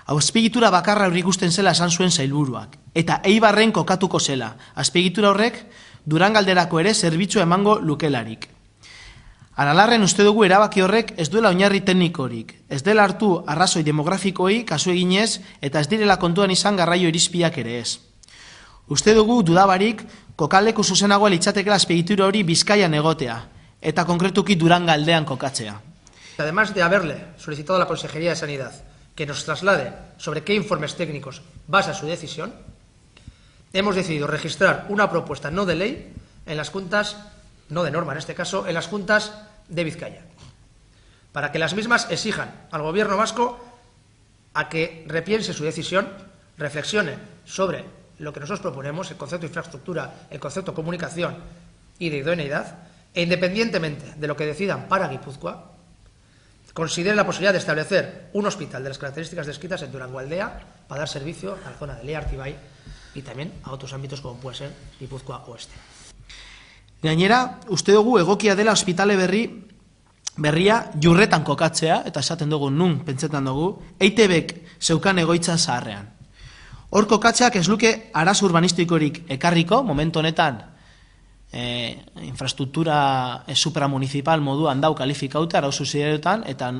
Azpiegitura bakarra aurreikusten zela esan zuen sailburuak, eta Eibarren kokatuko zela. Azpiegitura horrek Durangalderako ere zerbitzua emango lukelarik. Aralarren uste dugu erabaki horrek ez duela oinarri teknikorik, ez dela hartu arrazoi demografikoei kasu eginez eta ez direla kontuan izan garraio irizpideak ere ez. Uste dugu dudabarik kokaleku zuzenagoa litzatekela azpiegitura hori Bizkaian egotea, eta konkretuki Durangaldean kokatzea. Además de haberle solicitado a la Consejería de Sanidad que nos traslade sobre qué informes técnicos basa su decisión, hemos decidido registrar una propuesta no de ley en las juntas, no de norma en este caso, en las juntas de Vizcaya, para que las mismas exijan al Gobierno vasco a que repiense su decisión, reflexione sobre lo que nosotros proponemos, el concepto de infraestructura, el concepto de comunicación y de idoneidad, e independientemente de lo que decidan para Guipúzcoa, considere la posibilidad de establecer un hospital de las características descritas en Durangoaldea para dar servicio a la zona de Lea-Artibai y también a otros ámbitos como puede ser Guipúzcoa Oeste. Gainera, uste dugu egokia dela ospitale berria Jurretan kokatzea, eta esaten dugu nun pentsetan dugu, EITBek zeukan egoitza zaharrean. Hor kokatzeak ez luke arazo urbanistikorik ekarriko, momentu honetan infrastruktura supramunicipal moduan dau kalifikauta arau zuzideretan, eta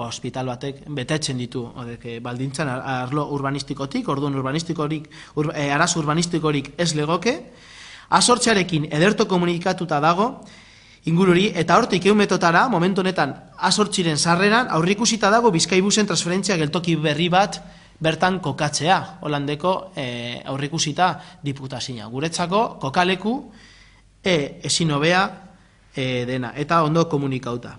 hospital batek betetzen ditu baldintzan arlo urbanistikotik, orduan arazo urbanistikorik ez legoke, Azortzearekin ederto komunikatuta dago ingururi, eta hortik eumetotara, momentu honetan Azortziren sarreran, aurrikusita dago Bizkaibusen transferentzia geltoki berri bat bertan kokatzea, holandeko aurrikusita diputazioa. Guretzako kokaleku ezin hobea dena, eta ondo komunikauta.